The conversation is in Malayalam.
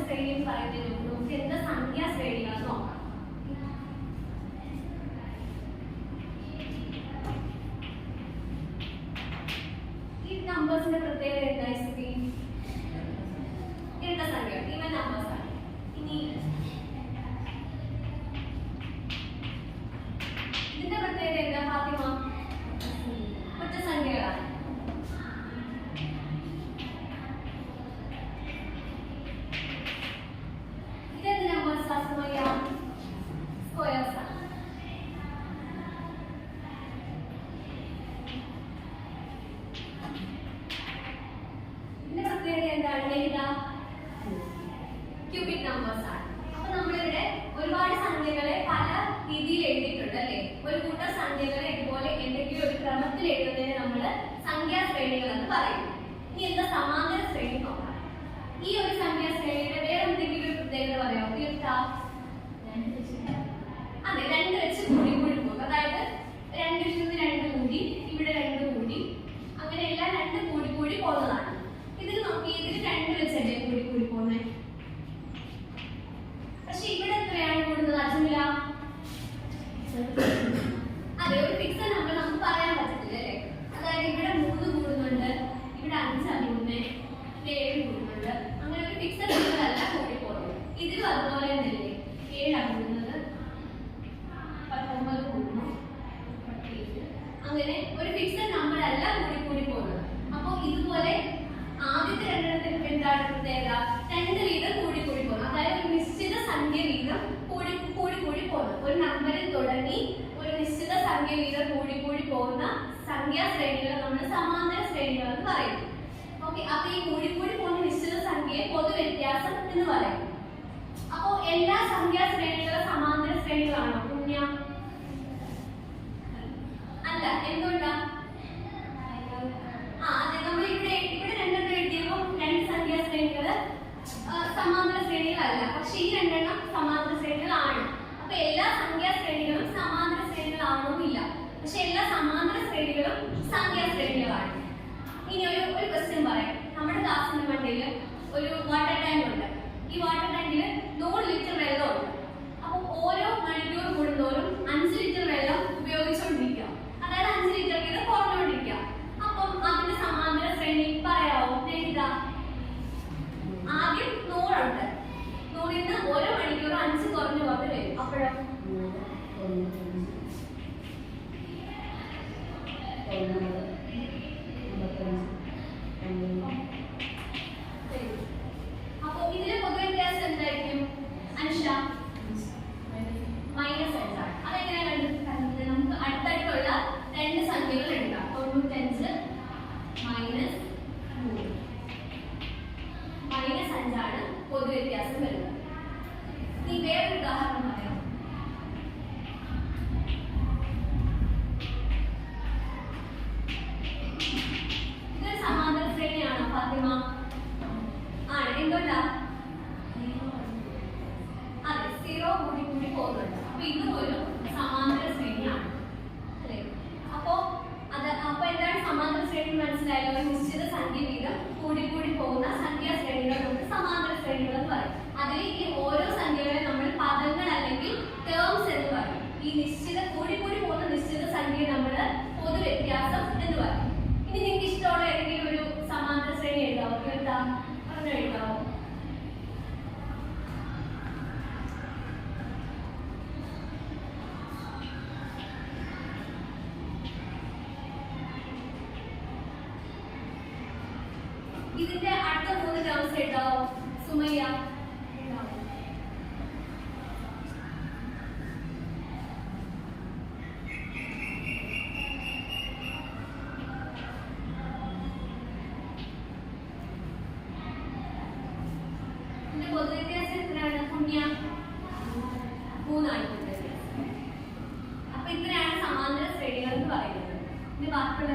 ശ്രേണി എന്ന് പറയുന്നതിന് മുമ്പ് നമുക്ക് എന്താ സംഖ്യാ ശ്രേണികളെന്ന് നോക്കാം. ഈ നമ്പേഴ്സിന്റെ പ്രത്യേകത എന്താ? ഇരട്ട സംഖ്യ, ഈവൻ നമ്പേഴ്സ് ആണ്. ഇനി ഇതിന്റെ പ്രത്യേകത എന്താ ഫാത്തിമ? ഒറ്റ സംഖ്യകളാണ്. ഇതെന്ത് നമ്പേഴ്സ് ആ സുമയ്യ? സ്ക്വയേഴ്സ് ആണ്. ഇതിന്റെ പ്രത്യേകത എന്താണ്? ഏതാ? ക്യൂബിക് നമ്പേഴ്സ് ആണ്. അപ്പൊ നമ്മളിവിടെ ഒരുപാട് സംഖ്യകളെ പല രീതിയിൽ എഴുതിയിട്ടുണ്ട് അല്ലേ? ഒരു കൂട്ടം സംഖ്യകളെ ഇതുപോലെ എന്തെങ്കിലും ഒരു ക്രമത്തിൽ എഴുതുന്നതിന് നമ്മൾ സംഖ്യാ ശ്രേണികൾ എന്ന് പറയും. ഇനി എന്താ സമാന്തര ശ്രേണി നോക്കാം. ഈ ഒരു സംഖ്യാ ശ്രേണിയുടെ വേറെ എന്തെങ്കിലും ഒരു പ്രത്യേകത പറയാമോ? അതെ, 2 വെച്ച് കൂടി കൂടി പോകും. അതായത് 2 കൂടി, ഇവിടെ 2 കൂടി, അങ്ങനെ എല്ലാം 2 കൂടി കൂടി പോകുന്നതാണ്. ഇതിൽ നോക്കി, ഇതിൽ 2 വെച്ചല്ലേ കൂടി കൂടി പോകുന്നത്. പക്ഷെ ഇവിടെ എത്രയാണ് കൂടുന്നത് അജുല? അതെ, ഒരു ഫിക്സഡ് നമ്പർ നമുക്ക് പറയാൻ പറ്റത്തില്ല അല്ലേ? അതായത് ഇവിടെ 3 കൂടുന്നുണ്ട്, ഇവിടെ 5 കൂടുന്നത്, ഇവിടെ 7 കൂടുന്നുണ്ട്. അങ്ങനെ ഒരു ഫിക്സഡ് നമ്പർ അല്ല കൂടി പോകുന്നത്. ഇതിലും അതുപോലെ തന്നെയല്ലേ? 7 കൂടുന്നത്, 19 കൂടുന്നു, 17. അങ്ങനെ ഒരു ഫിക്സഡ് നമ്പർ അല്ല കൂടി കൂടി പോകുന്നത്. അപ്പോൾ ഇതുപോലെ ആദ്യത്തെ രണ്ടെണ്ണത്തിൽ എന്താണ് പ്രത്യേകത? 2 വീതം കൂടി കൂടി പോകുന്നു. അതായത് ഒരു നിശ്ചിത സംഖ്യ വീതം കൂടി കൂടി കൂടി പോകുന്നു. ഒരു നമ്പറിൽ തുടങ്ങി ഒരു നിശ്ചിത സംഖ്യ വീതം കൂടി കൂടി പോകുന്ന സംഖ്യാ ശ്രേണികളെ നമ്മൾ സമാന്തര ശ്രേണികൾ എന്ന് പറയും. ഓക്കെ, അപ്പൊ ഈ കൂടി കൂടി പോകുന്ന നിശ്ചിത സംഖ്യയെ പൊതുവ്യത്യാസം എന്ന് പറയും. അപ്പോ എല്ലാ സംഖ്യാ ശ്രേണികളും സമാന്തര ശ്രേണികളാണോ പുണ്യ? അല്ല. എന്തുകൊണ്ടാ? അതെ, നമ്മൾ ഇവിടെ 2 എഴുതിയപ്പോൾ 2 സംഖ്യാ ശ്രേണികള് സമാന്തര ശ്രേണികളല്ല. പക്ഷെ ഈ 2 സമാന്തര ശ്രേണികളാണ്. അപ്പൊ എല്ലാ സംഖ്യാ ശ്രേണികളും സമാന്തര ശ്രേണികളാവണമെന്നില്ല. പക്ഷെ എല്ലാ സമാന്തര ശ്രേണികളും സംഖ്യാ ശ്രേണികളാണ്. ഇനി ഒരു ക്വസ്റ്റ്യൻ പറയാം. നമ്മുടെ ക്ലാസ്സിന്റെ മണ്ടയിൽ ഒരു വാട്ടർ ടാങ്ക് ഉണ്ട്. ഈ വാട്ടർ ടാങ്കിൽ 100 ലിറ്റർ വെള്ളമുണ്ട്. അപ്പൊ ഓരോ മണിക്കൂർ കൂടുന്തോറും 5 ലിറ്റർ വെള്ളം ഉപയോഗിച്ചുകൊണ്ടിരിക്കുക. അതായത് 5 ലിറ്റർ വീതം കുറഞ്ഞുകൊണ്ടിരിക്കുക. അപ്പം അതിന്റെ സമാന്തര ശ്രേണി പറയാവോ? ആദ്യം 100 ഉണ്ട്. 100ൽ നിന്ന് ഓരോ മണിക്കൂർ 5 കുറഞ്ഞു വരും. അപ്പോഴോ അപ്പൊ ഇതിലെ പൊതുവ്യത്യാസം എന്തായിരിക്കും അനുഷ? -5 ആണ്. അതെങ്ങനെയാണ് കണ്ടത്? നമുക്ക് അടുത്തടുത്തുള്ള 2 സംഖ്യകൾ എടുക്കാം. 95 -3. -5 പൊതുവ്യത്യാസം വരുന്നത്. ഈ വേറൊരു ഉദാഹരണം പറയാം. ഇതൊരു സമാന്തര ശ്രേണിയാണോ ഫാത്തിമ? ആണ്. എന്തുകൊണ്ടാ? അതെ, 0 കൂടി കൂടി പോകുന്നുണ്ട്. അപ്പൊ ഇതും ഒരു സമാന്തര ശ്രേണിയാണ് അല്ലേ? അപ്പൊ എന്താണ് സമാന്തര ശ്രേണി? മനസ്സിലായല്ലോ. ഒരു നിശ്ചിത സംഖ്യ വീതം കൂടി കൂടി പോകുന്ന സംഖ്യാ ശ്രേണികൾ നമുക്ക് സമാന്തര ശ്രേണികൾ എന്ന് പറയും. അതിൽ ഈ ഓരോ സംഖ്യകളെ നമ്മൾ പദങ്ങൾ അല്ലെങ്കിൽ ടേംസ് എന്ന് പറയും. ഈ നിശ്ചിത കൂടി കൂടി പോകുന്ന നിശ്ചിത സംഖ്യയെ നമ്മൾ പൊതുവ്യത്യാസം എന്ന് പറയും. ഇനി നിങ്ങൾക്ക് ഇഷ്ടമുള്ള ഏതെങ്കിലും ഒരു സമാന്തര ശ്രേണി എഴുതാവോ? പറഞ്ഞു എഴുതാവോ? ഇതിന്റെ അടുത്ത 3 ടേംസ് എഴുതാവോ സുമയ്യ? ഇതിന്റെ പൊതുവ്യത്യാസം എത്രയാണ് പുണ്യ? 3 ആണ് പൊതുവ്യത്യാസം. അപ്പൊ ഇത്രയാണ് സമാന്തര ശ്രേണികൾ എന്ന് പറയുന്നത്. ഇതിന്റെ ബാക്കിയുള്ള